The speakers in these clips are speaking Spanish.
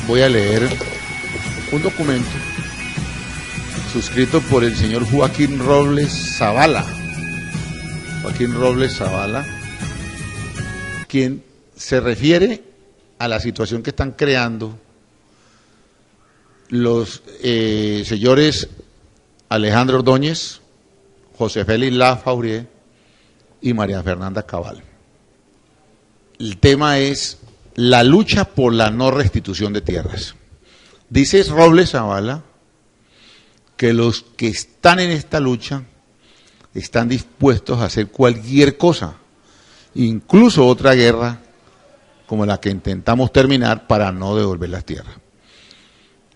voy a leer un documento suscrito por el señor Joaquín Robles Zavala. Joaquín Robles Zavala, quien se refiere a la situación que están creando los señores Alejandro Ordóñez, José Félix Lafaurier y María Fernanda Cabal. El tema es la lucha por la no restitución de tierras. Dice Robles Zavala que los que están en esta lucha están dispuestos a hacer cualquier cosa, incluso otra guerra como la que intentamos terminar para no devolver las tierras.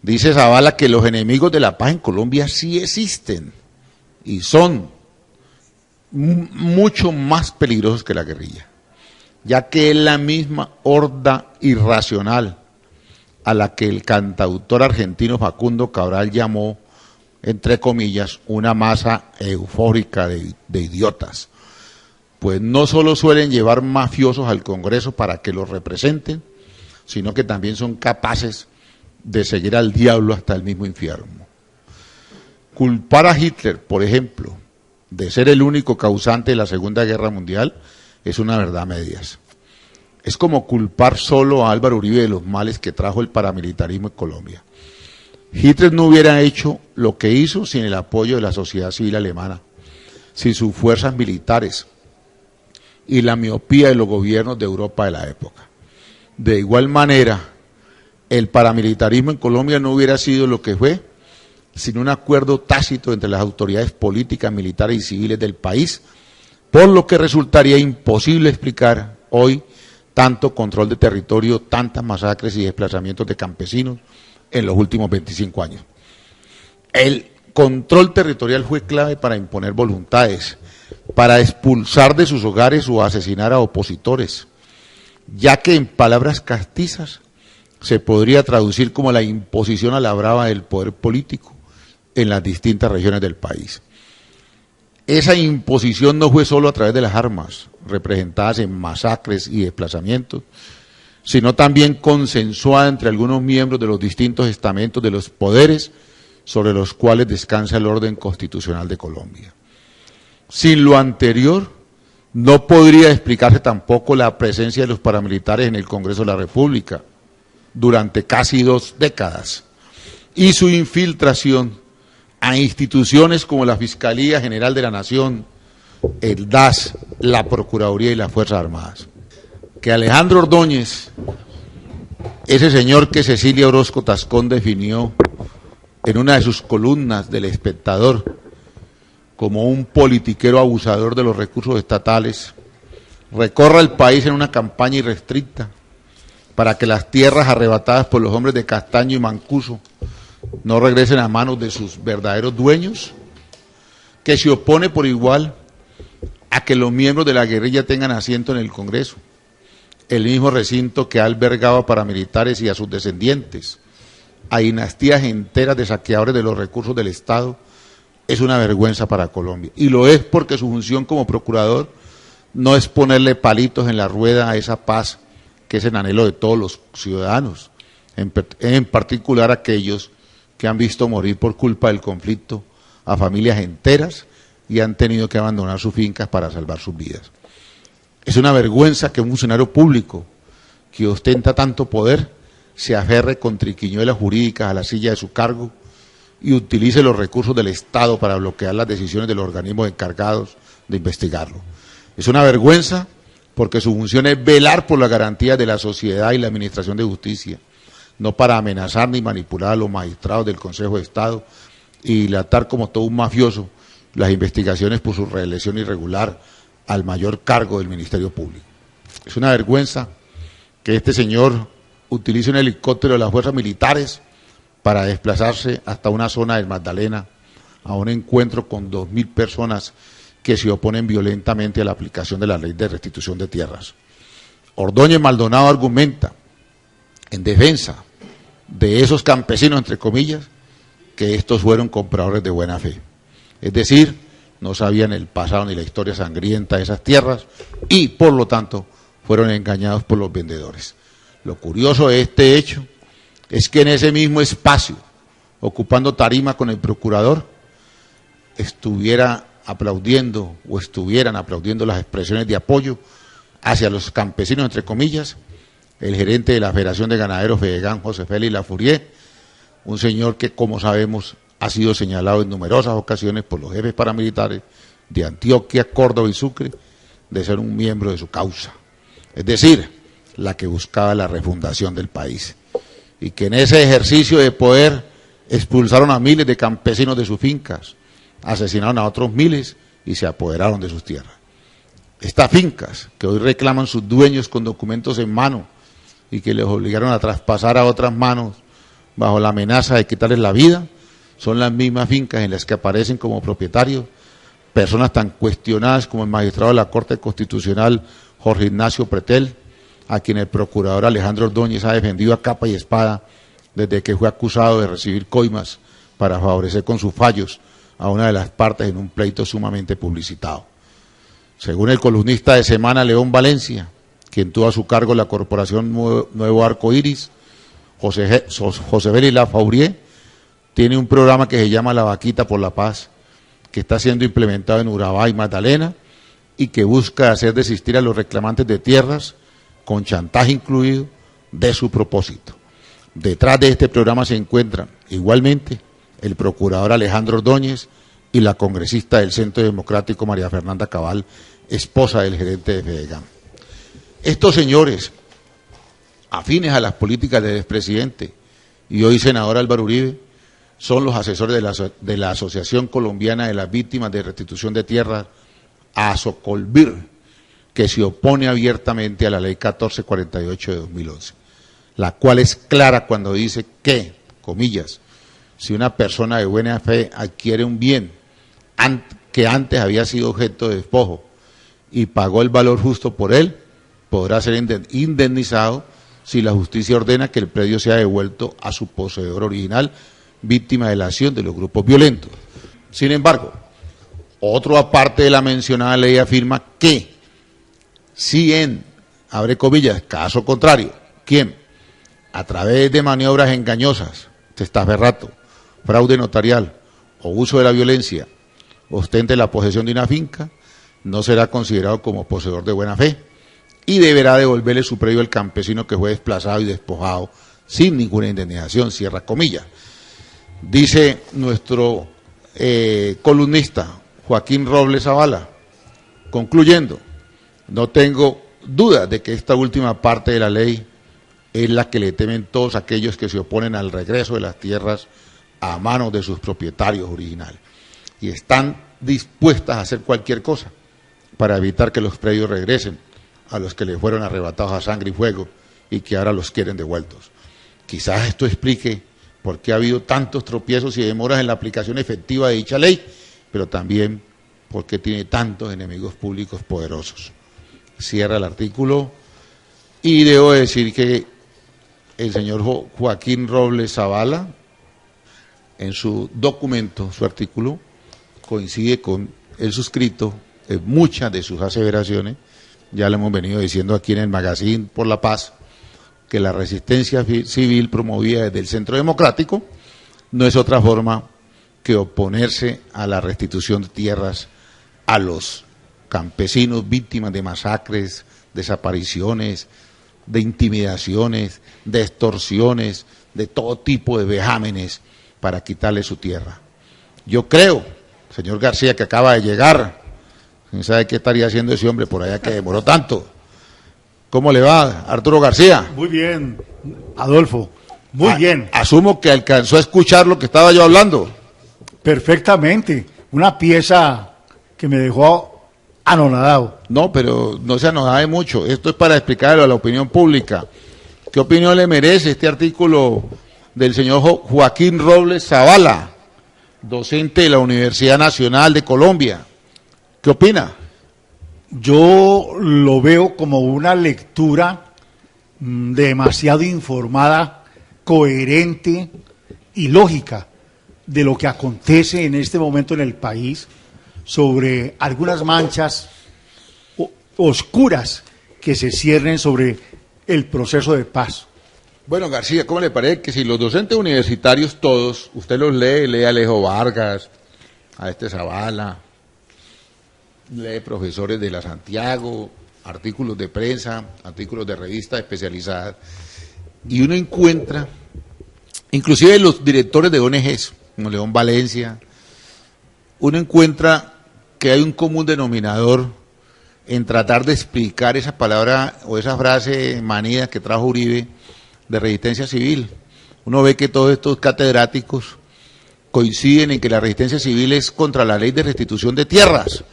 Dice Zavala que los enemigos de la paz en Colombia sí existen y son mucho más peligrosos que la guerrilla, ya que es la misma horda irracional a la que el cantautor argentino Facundo Cabral llamó, entre comillas, una masa eufórica de idiotas. Pues no solo suelen llevar mafiosos al Congreso para que los representen, sino que también son capaces de seguir al diablo hasta el mismo infierno. Culpar a Hitler, por ejemplo, de ser el único causante de la Segunda Guerra Mundial es una verdad a medias. Es como culpar solo a Álvaro Uribe de los males que trajo el paramilitarismo en Colombia. Hitler no hubiera hecho lo que hizo sin el apoyo de la sociedad civil alemana, sin sus fuerzas militares y la miopía de los gobiernos de Europa de la época. De igual manera, el paramilitarismo en Colombia no hubiera sido lo que fue sin un acuerdo tácito entre las autoridades políticas, militares y civiles del país, por lo que resultaría imposible explicar hoy tanto control de territorio, tantas masacres y desplazamientos de campesinos en los últimos 25 años. El control territorial fue clave para imponer voluntades, para expulsar de sus hogares o asesinar a opositores, ya que en palabras castizas se podría traducir como la imposición a la brava del poder político en las distintas regiones del país. Esa imposición no fue solo a través de las armas, representadas en masacres y desplazamientos, sino también consensuada entre algunos miembros de los distintos estamentos de los poderes sobre los cuales descansa el orden constitucional de Colombia. Sin lo anterior, no podría explicarse tampoco la presencia de los paramilitares en el Congreso de la República durante casi 2 décadas y su infiltración a instituciones como la Fiscalía General de la Nación, el DAS, la Procuraduría y las Fuerzas Armadas. Que Alejandro Ordóñez, ese señor que Cecilia Orozco Tascón definió en una de sus columnas del Espectador como un politiquero abusador de los recursos estatales, recorra el país en una campaña irrestricta para que las tierras arrebatadas por los hombres de Castaño y Mancuso no regresen a manos de sus verdaderos dueños, que se opone por igual a que los miembros de la guerrilla tengan asiento en el Congreso, el mismo recinto que ha albergado a paramilitares y a sus descendientes, a dinastías enteras de saqueadores de los recursos del Estado, es una vergüenza para Colombia. Y lo es porque su función como procurador no es ponerle palitos en la rueda a esa paz que es el anhelo de todos los ciudadanos, en particular aquellos que han visto morir por culpa del conflicto a familias enteras y han tenido que abandonar sus fincas para salvar sus vidas. Es una vergüenza que un funcionario público que ostenta tanto poder se aferre con triquiñuelas jurídicas a la silla de su cargo y utilice los recursos del Estado para bloquear las decisiones de los organismos encargados de investigarlo. Es una vergüenza porque su función es velar por la garantía de la sociedad y la administración de justicia, no para amenazar ni manipular a los magistrados del Consejo de Estado y dilatar como todo un mafioso las investigaciones por su reelección irregular al mayor cargo del Ministerio Público. Es una vergüenza que este señor utilice un helicóptero de las fuerzas militares para desplazarse hasta una zona del Magdalena a un encuentro con 2.000 personas que se oponen violentamente a la aplicación de la ley de restitución de tierras. Ordóñez Maldonado argumenta en defensa de esos campesinos, entre comillas, que estos fueron compradores de buena fe. Es decir, no sabían el pasado ni la historia sangrienta de esas tierras y, por lo tanto, fueron engañados por los vendedores. Lo curioso de este hecho es que en ese mismo espacio, ocupando tarima con el procurador, estuvieran aplaudiendo las expresiones de apoyo hacia los campesinos, entre comillas, el gerente de la Federación de Ganaderos Fedegan, José Félix Lafourier, un señor que, como sabemos, ha sido señalado en numerosas ocasiones por los jefes paramilitares de Antioquia, Córdoba y Sucre de ser un miembro de su causa, es decir, la que buscaba la refundación del país, y que en ese ejercicio de poder expulsaron a miles de campesinos de sus fincas, asesinaron a otros miles y se apoderaron de sus tierras. Estas fincas que hoy reclaman sus dueños con documentos en mano y que les obligaron a traspasar a otras manos bajo la amenaza de quitarles la vida, son las mismas fincas en las que aparecen como propietarios personas tan cuestionadas como el magistrado de la Corte Constitucional Jorge Ignacio Pretel, a quien el procurador Alejandro Ordóñez ha defendido a capa y espada desde que fue acusado de recibir coimas para favorecer con sus fallos a una de las partes en un pleito sumamente publicitado. Según el columnista de Semana León Valencia, quien tuvo a su cargo la Corporación Nuevo Arco Iris, José Félix Lafourier tiene un programa que se llama La Vaquita por la Paz, que está siendo implementado en Urabá y Magdalena y que busca hacer desistir a los reclamantes de tierras, con chantaje incluido, de su propósito. Detrás de este programa se encuentran igualmente el procurador Alejandro Ordóñez y la congresista del Centro Democrático María Fernanda Cabal, esposa del gerente de Fedegan. Estos señores, afines a las políticas del expresidente y hoy senador Álvaro Uribe, son los asesores de la Asociación Colombiana de las Víctimas de Restitución de Tierras, ASOCOLVIR, que se opone abiertamente a la Ley 1448 de 2011, la cual es clara cuando dice que, comillas, si una persona de buena fe adquiere un bien que antes había sido objeto de despojo y pagó el valor justo por él, podrá ser indemnizado si la justicia ordena que el predio sea devuelto a su poseedor original, víctima de la acción de los grupos violentos. Sin embargo, otro aparte de la mencionada ley afirma que si abre comillas, caso contrario, quien a través de maniobras engañosas, testaferrato, fraude notarial o uso de la violencia ostente la posesión de una finca, no será considerado como poseedor de buena fe y deberá devolverle su predio al campesino que fue desplazado y despojado sin ninguna indemnización, cierra comillas. Dice nuestro columnista Joaquín Robles Zavala, concluyendo, no tengo duda de que esta última parte de la ley es la que le temen todos aquellos que se oponen al regreso de las tierras a manos de sus propietarios originales y están dispuestas a hacer cualquier cosa para evitar que los predios regresen a los que les fueron arrebatados a sangre y fuego y que ahora los quieren devueltos. Quizás esto explique por qué ha habido tantos tropiezos y demoras en la aplicación efectiva de dicha ley, pero también por qué tiene tantos enemigos públicos poderosos. Cierra el artículo y debo decir que el señor Joaquín Robles Zavala, en su documento, su artículo, coincide con el suscrito en muchas de sus aseveraciones. Ya lo hemos venido diciendo aquí en el Magazine por la Paz, que la resistencia civil promovida desde el Centro Democrático no es otra forma que oponerse a la restitución de tierras a los campesinos víctimas de masacres, desapariciones, de intimidaciones, de extorsiones, de todo tipo de vejámenes para quitarle su tierra. Yo creo, señor García, que acaba de llegar, ¿quién sabe qué estaría haciendo ese hombre por allá que demoró tanto? ¿Cómo le va, Arturo García? Muy bien, Adolfo, muy bien. Asumo que alcanzó a escuchar lo que estaba yo hablando. Perfectamente, una pieza que me dejó anonadado. No, pero no se anonade mucho, esto es para explicarlo a la opinión pública. ¿Qué opinión le merece este artículo del señor Joaquín Robles Zavala, docente de la Universidad Nacional de Colombia? ¿Qué opina? Yo lo veo como una lectura demasiado informada, coherente y lógica de lo que acontece en este momento en el país sobre algunas manchas oscuras que se ciernen sobre el proceso de paz. Bueno, García, ¿cómo le parece que si los docentes universitarios todos, usted los lee a Alejo Vargas, a este Zavala, lee profesores de la Santiago, artículos de prensa, artículos de revistas especializadas, y uno encuentra, inclusive los directores de ONGs, como León Valencia, uno encuentra que hay un común denominador en tratar de explicar esa palabra o esa frase manida que trajo Uribe de resistencia civil. Uno ve que todos estos catedráticos coinciden en que la resistencia civil es contra la ley de restitución de tierras.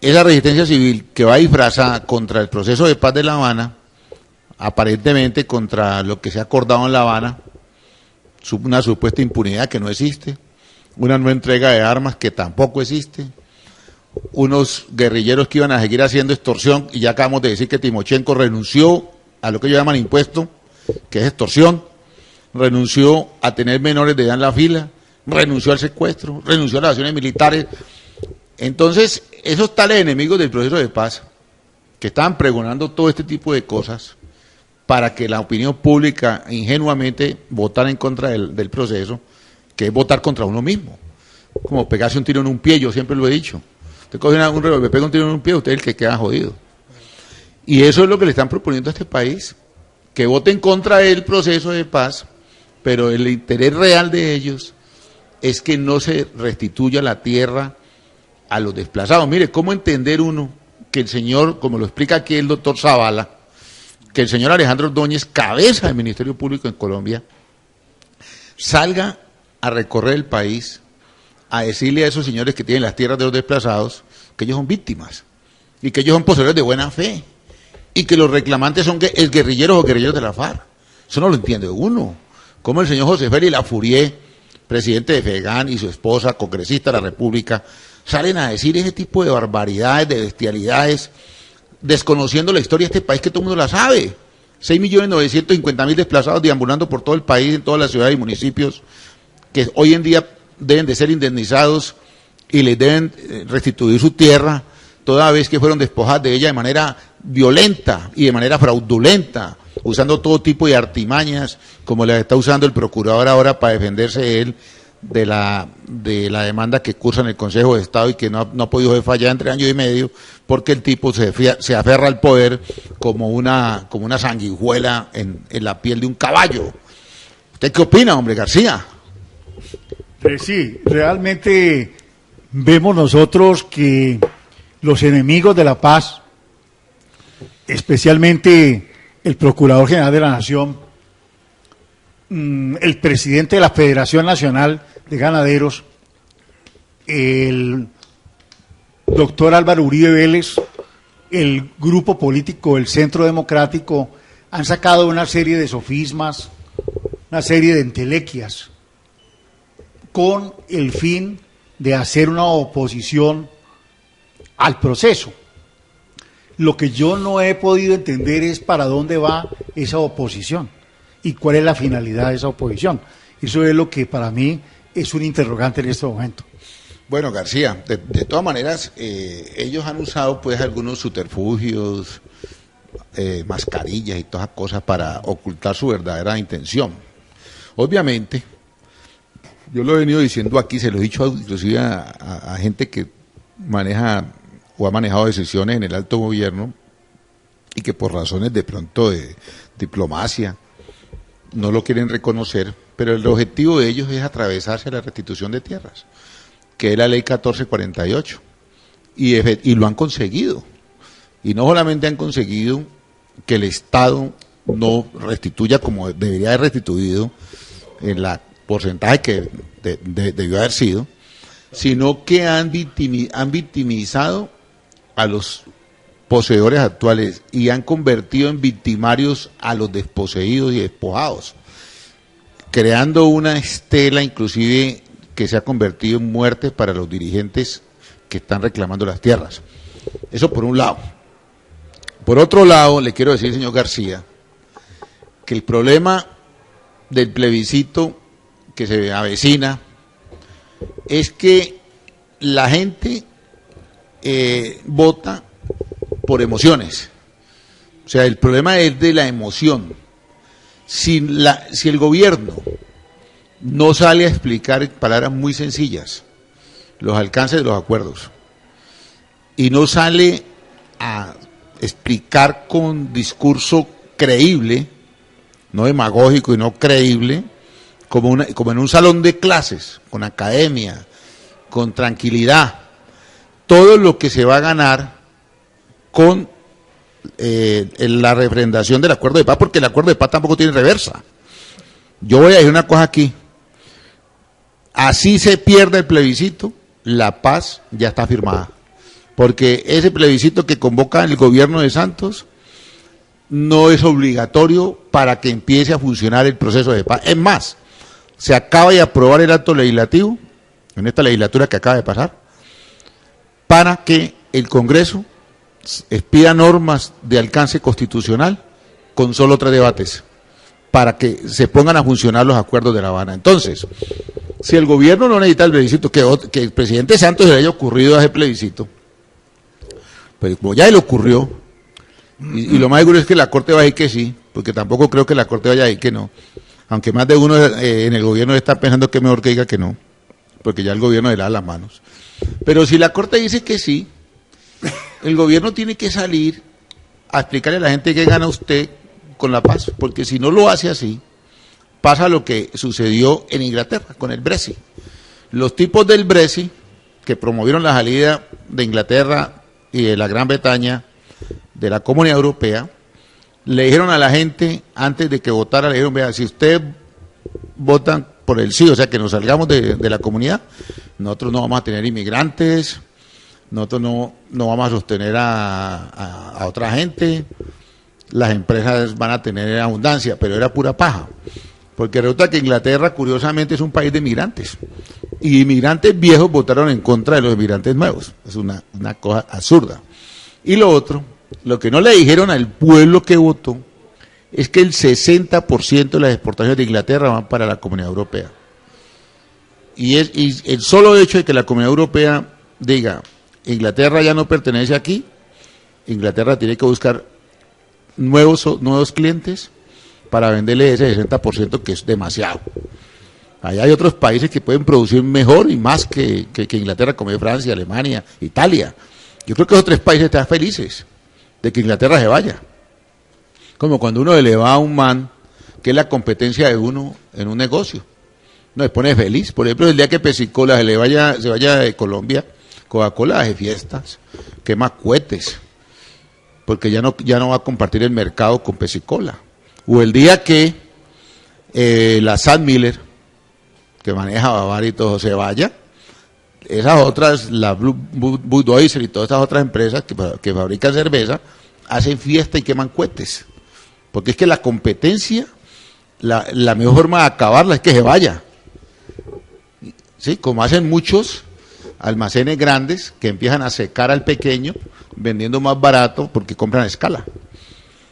Esa resistencia civil que va disfrazada contra el proceso de paz de La Habana, aparentemente contra lo que se ha acordado en La Habana, una supuesta impunidad que no existe, una no entrega de armas que tampoco existe, unos guerrilleros que iban a seguir haciendo extorsión, y ya acabamos de decir que Timochenko renunció a lo que ellos llaman impuesto, que es extorsión, renunció a tener menores de edad en la fila, renunció al secuestro, renunció a las acciones militares. Entonces, esos tales enemigos del proceso de paz, que estaban pregonando todo este tipo de cosas, para que la opinión pública ingenuamente votara en contra del proceso, que es votar contra uno mismo, como pegarse un tiro en un pie, yo siempre lo he dicho. Usted coge un revólver, pega un tiro en un pie, usted es el que queda jodido. Y eso es lo que le están proponiendo a este país, que vote en contra del proceso de paz, pero el interés real de ellos es que no se restituya la tierra a los desplazados. Mire, ¿cómo entender uno que el señor, como lo explica aquí el doctor Zavala, que el señor Alejandro Ordóñez, cabeza del Ministerio Público en Colombia, salga a recorrer el país a decirle a esos señores que tienen las tierras de los desplazados que ellos son víctimas y que ellos son poseedores de buena fe y que los reclamantes son guerrilleros o guerrilleros de la FARC? Eso no lo entiende uno. Como el señor José Félix Lafourier, presidente de FEGAN, y su esposa, congresista de la República, salen a decir ese tipo de barbaridades, de bestialidades, desconociendo la historia de este país que todo el mundo la sabe. 6.950.000 desplazados deambulando por todo el país, en todas las ciudades y municipios, que hoy en día deben de ser indemnizados y les deben restituir su tierra, toda vez que fueron despojadas de ella de manera violenta y de manera fraudulenta, usando todo tipo de artimañas, como la está usando el procurador ahora para defenderse él de la demanda que cursa en el Consejo de Estado y que no ha podido fallar entre año y medio, porque el tipo se aferra al poder como una sanguijuela en la piel de un caballo. ¿Usted qué opina, hombre, García? Sí, realmente vemos nosotros que los enemigos de la paz, especialmente el Procurador General de la Nación, el presidente de la Federación Nacional de Ganaderos, el doctor Álvaro Uribe Vélez, el grupo político del Centro Democrático, han sacado una serie de sofismas, una serie de entelequias, con el fin de hacer una oposición al proceso. Lo que yo no he podido entender es para dónde va esa oposición y cuál es la finalidad de esa oposición. Eso es lo que para mí es un interrogante en este momento. Bueno, García, de todas maneras, ellos han usado pues algunos subterfugios, mascarillas y todas esas cosas para ocultar su verdadera intención. Obviamente, yo lo he venido diciendo aquí, se lo he dicho inclusive a gente que maneja o ha manejado decisiones en el alto gobierno y que por razones de pronto de diplomacia no lo quieren reconocer, pero el objetivo de ellos es atravesarse a la restitución de tierras, que es la ley 1448, y lo han conseguido. Y no solamente han conseguido que el Estado no restituya como debería haber restituido en la porcentaje que debió haber sido, sino que han victimizado a los poseedores actuales y han convertido en victimarios a los desposeídos y despojados, creando una estela inclusive que se ha convertido en muerte para los dirigentes que están reclamando las tierras. Eso por un lado. Por otro lado, le quiero decir, señor García, que el problema del plebiscito que se avecina es que la gente vota por emociones. O sea, el problema es de la emoción. Si el gobierno no sale a explicar en palabras muy sencillas los alcances de los acuerdos y no sale a explicar con discurso creíble, no demagógico y no creíble, como en un salón de clases, con academia, con tranquilidad, todo lo que se va a ganar con en la refrendación del acuerdo de paz, porque el acuerdo de paz tampoco tiene reversa. Yo voy a decir una cosa aquí: así se pierde el plebiscito, la paz ya está firmada, porque ese plebiscito que convoca el gobierno de Santos no es obligatorio para que empiece a funcionar el proceso de paz. Es más, se acaba de aprobar el acto legislativo en esta legislatura que acaba de pasar para que el Congreso expida normas de alcance constitucional con solo 3 debates, para que se pongan a funcionar los acuerdos de La Habana. Entonces, si el gobierno no necesita el plebiscito, que el presidente Santos se le haya ocurrido ese plebiscito, pues como ya le ocurrió, y lo más seguro es que la Corte va a decir que sí, porque tampoco creo que la Corte vaya a decir que no, aunque más de uno en el gobierno está pensando que es mejor que diga que no, porque ya el gobierno le da las manos. Pero si la Corte dice que sí, el gobierno tiene que salir a explicarle a la gente qué gana usted con la paz, porque si no lo hace así, pasa lo que sucedió en Inglaterra con el Brexit. Los tipos del Brexit, que promovieron la salida de Inglaterra y de la Gran Bretaña de la Comunidad Europea, le dijeron a la gente, antes de que votara, le dijeron: vea, si ustedes votan por el sí, o sea, que nos salgamos de la comunidad, nosotros no vamos a tener inmigrantes, nosotros no vamos a sostener a otra gente, las empresas van a tener abundancia, pero era pura paja, porque resulta que Inglaterra, curiosamente, es un país de inmigrantes, y inmigrantes viejos votaron en contra de los inmigrantes nuevos. Es una cosa absurda. Y lo otro, lo que no le dijeron al pueblo que votó, es que el 60% de las exportaciones de Inglaterra van para la Comunidad Europea. Y el solo hecho de que la Comunidad Europea diga: Inglaterra ya no pertenece aquí, Inglaterra tiene que buscar nuevos clientes para venderle ese 60%, que es demasiado. Allá hay otros países que pueden producir mejor y más que Inglaterra, como Francia, Alemania, Italia. Yo creo que esos 3 países están felices de que Inglaterra se vaya. Como cuando uno le va a un man que es la competencia de uno en un negocio. No se pone feliz. Por ejemplo, el día que Pepsi-Cola se vaya de Colombia, Coca-Cola hace fiestas, quema cohetes, porque ya no va a compartir el mercado con Pepsi-Cola. O el día que la Sam Miller, que maneja Bavaria y todo, se vaya, esas otras, la Budweiser y todas esas otras empresas que fabrican cerveza, hacen fiesta y queman cohetes. Porque es que la competencia, la mejor forma de acabarla es que se vaya. ¿Sí? Como hacen muchos almacenes grandes que empiezan a secar al pequeño, vendiendo más barato porque compran a escala.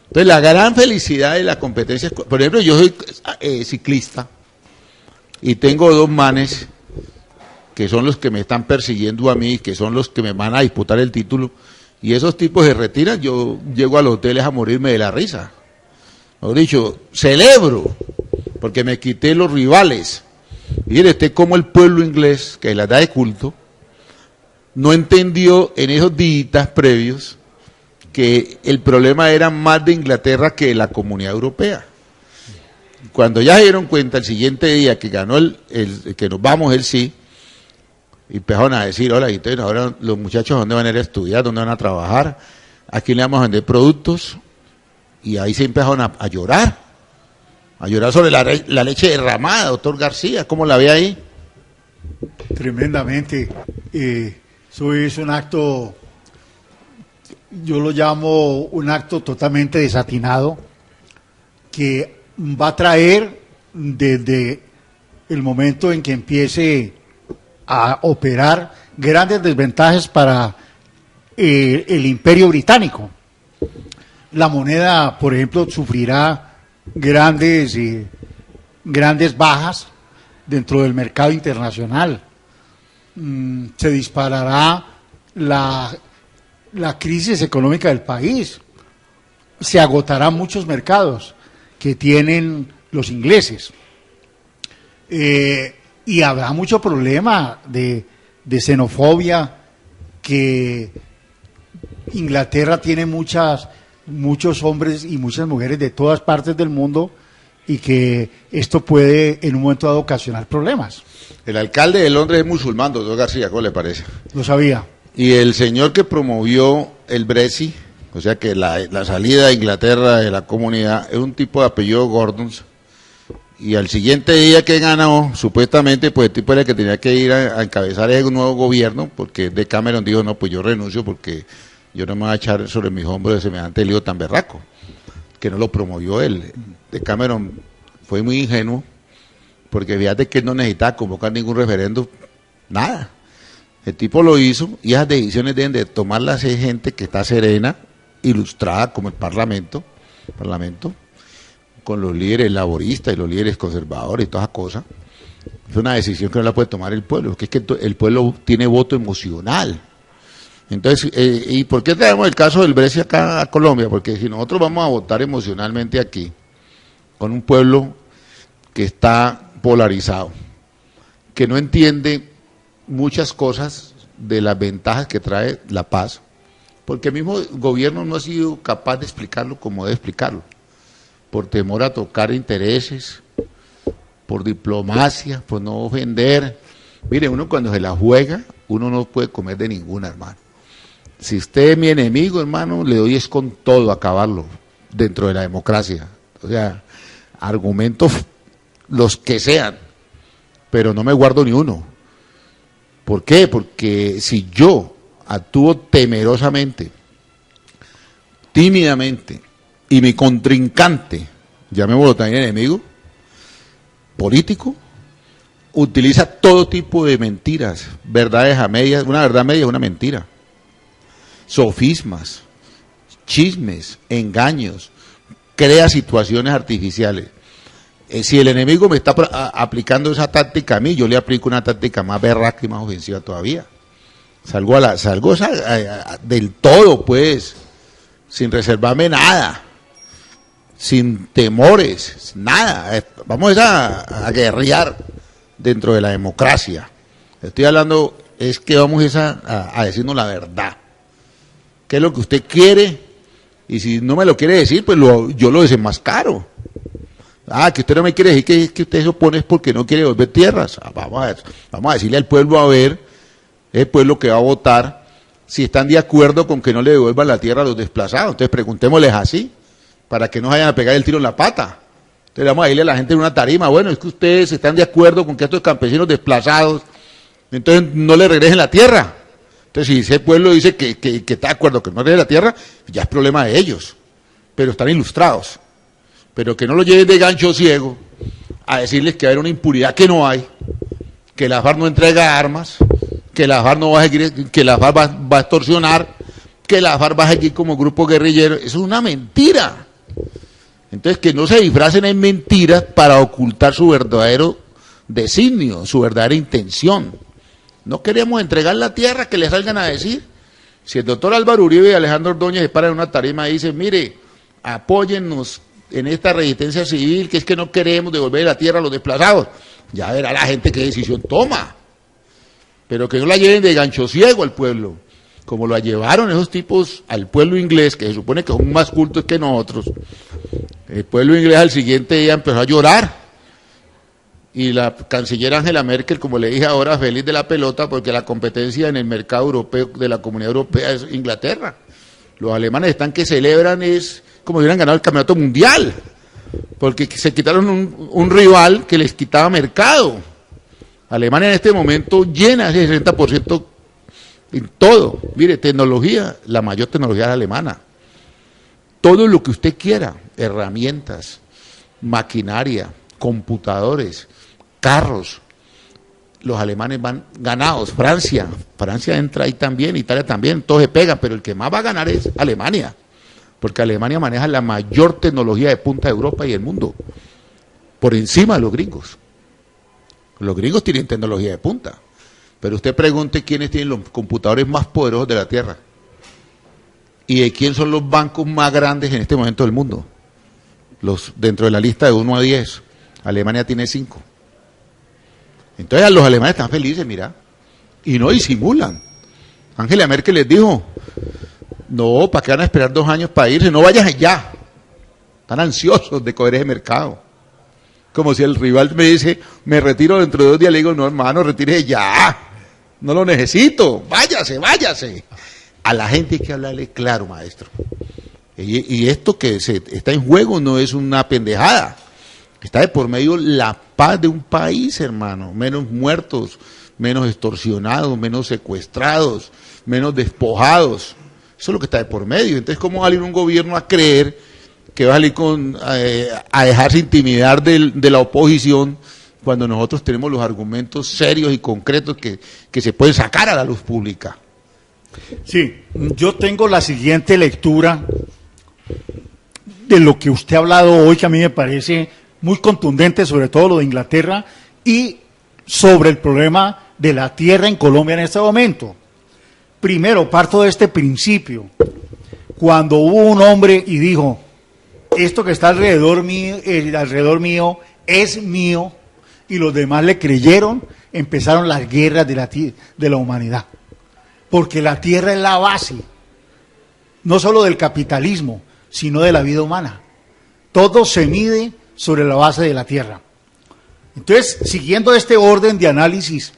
Entonces, la gran felicidad de la competencia, por ejemplo, yo soy ciclista y tengo 2 manes que son los que me están persiguiendo a mí, que son los que me van a disputar el título, y esos tipos se retiran, yo llego a los hoteles a morirme de la risa. Mejor dicho, celebro, porque me quité los rivales. Mire usted cómo el pueblo inglés, que la da de culto, no entendió en esos días previos que el problema era más de Inglaterra que de la Comunidad Europea. Cuando ya se dieron cuenta, el siguiente día que ganó que nos vamos el sí, y empezaron a decir: hola, y entonces ahora los muchachos, ¿dónde van a ir a estudiar? ¿Dónde van a trabajar? ¿A quién le vamos a vender productos? Y ahí se empezaron a llorar sobre la leche derramada, doctor García. ¿Cómo la ve ahí? Tremendamente. Eso es un acto, yo lo llamo un acto totalmente desatinado, que va a traer desde el momento en que empiece a operar grandes desventajas para el Imperio Británico. La moneda, por ejemplo, sufrirá grandes bajas dentro del mercado internacional. Se disparará la crisis económica del país. Se agotarán muchos mercados que tienen los ingleses. Y habrá mucho problema de xenofobia, que Inglaterra tiene muchos hombres y muchas mujeres de todas partes del mundo, y que esto puede en un momento dado ocasionar problemas. El alcalde de Londres es musulmán, doctor García, ¿cómo le parece? Lo sabía. Y el señor que promovió el Brexit, o sea que la salida de Inglaterra de la comunidad, es un tipo de apellido Gordons, y al siguiente día que ganó, supuestamente, pues el tipo era el que tenía que ir a encabezar un nuevo gobierno, porque de Cameron dijo, no, pues yo renuncio porque yo no me voy a echar sobre mis hombros de semejante lío tan berraco, que no lo promovió él. De Cameron fue muy ingenuo, porque fíjate que él no necesitaba convocar ningún referendo, nada. El tipo lo hizo, y esas decisiones deben de tomarlas gente que está serena, ilustrada, como el Parlamento, con los líderes laboristas y los líderes conservadores y todas esas cosas. Es una decisión que no la puede tomar el pueblo, porque es que el pueblo tiene voto emocional. Entonces, ¿y por qué traemos el caso del Brexit acá a Colombia? Porque si nosotros vamos a votar emocionalmente aquí, con un pueblo que está polarizado, que no entiende muchas cosas de las ventajas que trae la paz, porque el mismo gobierno no ha sido capaz de explicarlo como debe explicarlo, por temor a tocar intereses, por diplomacia, por no ofender. Mire, uno cuando se la juega, uno no puede comer de ninguna, hermano. Si usted es mi enemigo, hermano, le doy es con todo a acabarlo dentro de la democracia. O sea, argumentos los que sean, pero no me guardo ni uno. ¿Por qué? Porque si yo actúo temerosamente, tímidamente, y mi contrincante, llamémoslo también enemigo, político, utiliza todo tipo de mentiras, verdades a medias, una verdad media es una mentira, sofismas, chismes, engaños, crea situaciones artificiales. Si el enemigo me está aplicando esa táctica a mí, yo le aplico una táctica más berraca y más ofensiva todavía. Salgo del todo, pues, sin reservarme nada, sin temores, nada. Vamos a guerrear dentro de la democracia. Estoy hablando, es que vamos a decirnos la verdad. ¿Qué es lo que usted quiere? Y si no me lo quiere decir, pues yo lo desenmascaro. Que usted no me quiere decir que usted se opone es porque no quiere devolver tierras. Vamos a decirle al pueblo, a ver, el pueblo que va a votar, si están de acuerdo con que no le devuelvan la tierra a los desplazados. Entonces preguntémosles así, para que no vayan a pegar el tiro en la pata. Entonces vamos a decirle a la gente en una tarima, bueno, es que ustedes están de acuerdo con que estos campesinos desplazados, entonces no le regresen la tierra. Entonces si ese pueblo dice que está de acuerdo que no regresen la tierra, ya es problema de ellos, pero están ilustrados. Pero que no lo lleven de gancho ciego a decirles que hay una impunidad que no hay, que la FARC no entrega armas, que la FARC no va a seguir, que la FARC va a extorsionar, que la FARC va a seguir como grupo guerrillero. Eso es una mentira. Entonces que no se disfracen en mentiras para ocultar su verdadero designio, su verdadera intención. No queremos entregar la tierra, que le salgan a decir. Si el doctor Álvaro Uribe y Alejandro Ordóñez se paran en una tarima y dicen, mire, apóyennos en esta resistencia civil, que es que no queremos devolver la tierra a los desplazados, ya verá la gente qué decisión toma, pero que no la lleven de gancho ciego al pueblo, como lo llevaron esos tipos al pueblo inglés, que se supone que son más cultos que nosotros. El pueblo inglés al siguiente día empezó a llorar, y la canciller Angela Merkel, como le dije ahora, feliz de la pelota, porque la competencia en el mercado europeo de la Comunidad Europea es Inglaterra. Los alemanes están que celebran es como si hubieran ganado el campeonato mundial, porque se quitaron un rival que les quitaba mercado. Alemania en este momento llena ese 60% en todo. Mire, tecnología, la mayor tecnología es alemana. Todo lo que usted quiera, herramientas, maquinaria, computadores, carros, los alemanes van ganados. Francia entra ahí también, Italia también, todos se pegan, pero el que más va a ganar es Alemania, porque Alemania maneja la mayor tecnología de punta de Europa y del mundo, por encima de los gringos. Los gringos tienen tecnología de punta, pero usted pregunte quiénes tienen los computadores más poderosos de la Tierra y de quién son los bancos más grandes en este momento del mundo. dentro de la lista de 1 a 10, Alemania tiene 5. Entonces los alemanes están felices, mira, y no disimulan. Angela Merkel les dijo, no, ¿para qué van a esperar 2 años para irse? No vayas ya. Están ansiosos de coger ese mercado. Como si el rival me dice, me retiro dentro de 2 días, le digo, no hermano, retírese ya. No lo necesito, váyase, váyase. A la gente hay que hablarle claro, maestro. Y esto que está en juego no es una pendejada. Está de por medio la paz de un país, hermano. Menos muertos, menos extorsionados, menos secuestrados, menos despojados. Eso es lo que está de por medio. Entonces, ¿cómo va a salir un gobierno a creer que va a salir a dejarse intimidar de la oposición cuando nosotros tenemos los argumentos serios y concretos que se pueden sacar a la luz pública? Sí, yo tengo la siguiente lectura de lo que usted ha hablado hoy, que a mí me parece muy contundente, sobre todo lo de Inglaterra, y sobre el problema de la tierra en Colombia en este momento. Primero, parto de este principio. Cuando hubo un hombre y dijo, esto que está alrededor mío es mío, y los demás le creyeron, empezaron las guerras de la humanidad. Porque la tierra es la base, no solo del capitalismo, sino de la vida humana. Todo se mide sobre la base de la tierra. Entonces, siguiendo este orden de análisis,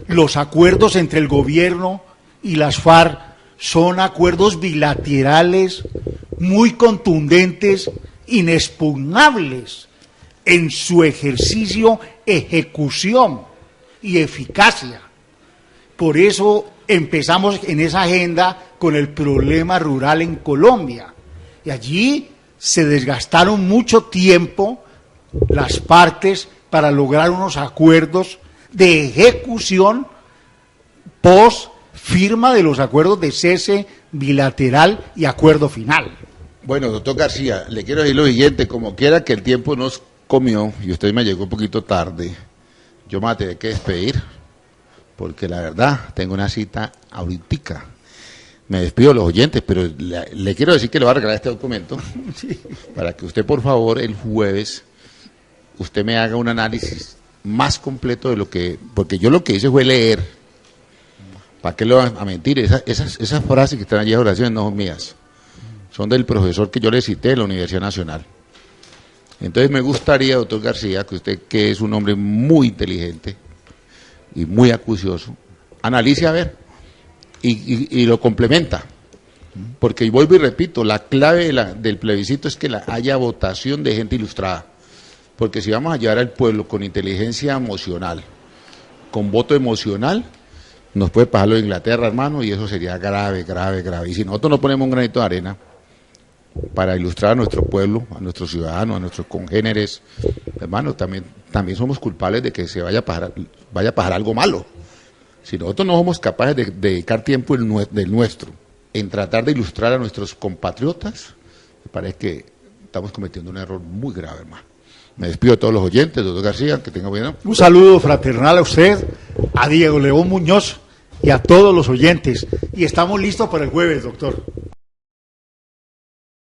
los acuerdos entre el gobierno y las FARC son acuerdos bilaterales muy contundentes, inexpugnables en su ejercicio, ejecución y eficacia. Por eso empezamos en esa agenda con el problema rural en Colombia. Y allí se desgastaron mucho tiempo las partes para lograr unos acuerdos de ejecución post firma de los acuerdos de cese bilateral y acuerdo final. Bueno, doctor García, le quiero decir lo siguiente, como quiera que el tiempo nos comió y usted me llegó un poquito tarde, yo me voy a tener que despedir, porque la verdad tengo una cita ahorita. Me despido de los oyentes, pero le quiero decir que le voy a regalar este documento, sí, para que usted, por favor, el jueves, usted me haga un análisis más completo de lo que, porque yo lo que hice fue leer. ¿Para qué le voy a mentir? Esas frases que están allí en oraciones no son mías, son del profesor que yo le cité de la Universidad Nacional. Entonces me gustaría, doctor García, que usted, que es un hombre muy inteligente y muy acucioso, analice a ver y lo complementa. Porque vuelvo y repito, la clave del plebiscito es que haya votación de gente ilustrada. Porque si vamos a llevar al pueblo con inteligencia emocional, con voto emocional, nos puede pasar lo de Inglaterra, hermano, y eso sería grave, grave, grave. Y si nosotros no ponemos un granito de arena para ilustrar a nuestro pueblo, a nuestros ciudadanos, a nuestros congéneres, hermano, también somos culpables de que se vaya a pasar algo malo. Si nosotros no somos capaces de dedicar tiempo del nuestro en tratar de ilustrar a nuestros compatriotas, me parece que estamos cometiendo un error muy grave, hermano. Me despido de todos los oyentes, doctor García, que tenga buena. Un saludo fraternal a usted, a Diego León Muñoz y a todos los oyentes. Y estamos listos para el jueves, doctor.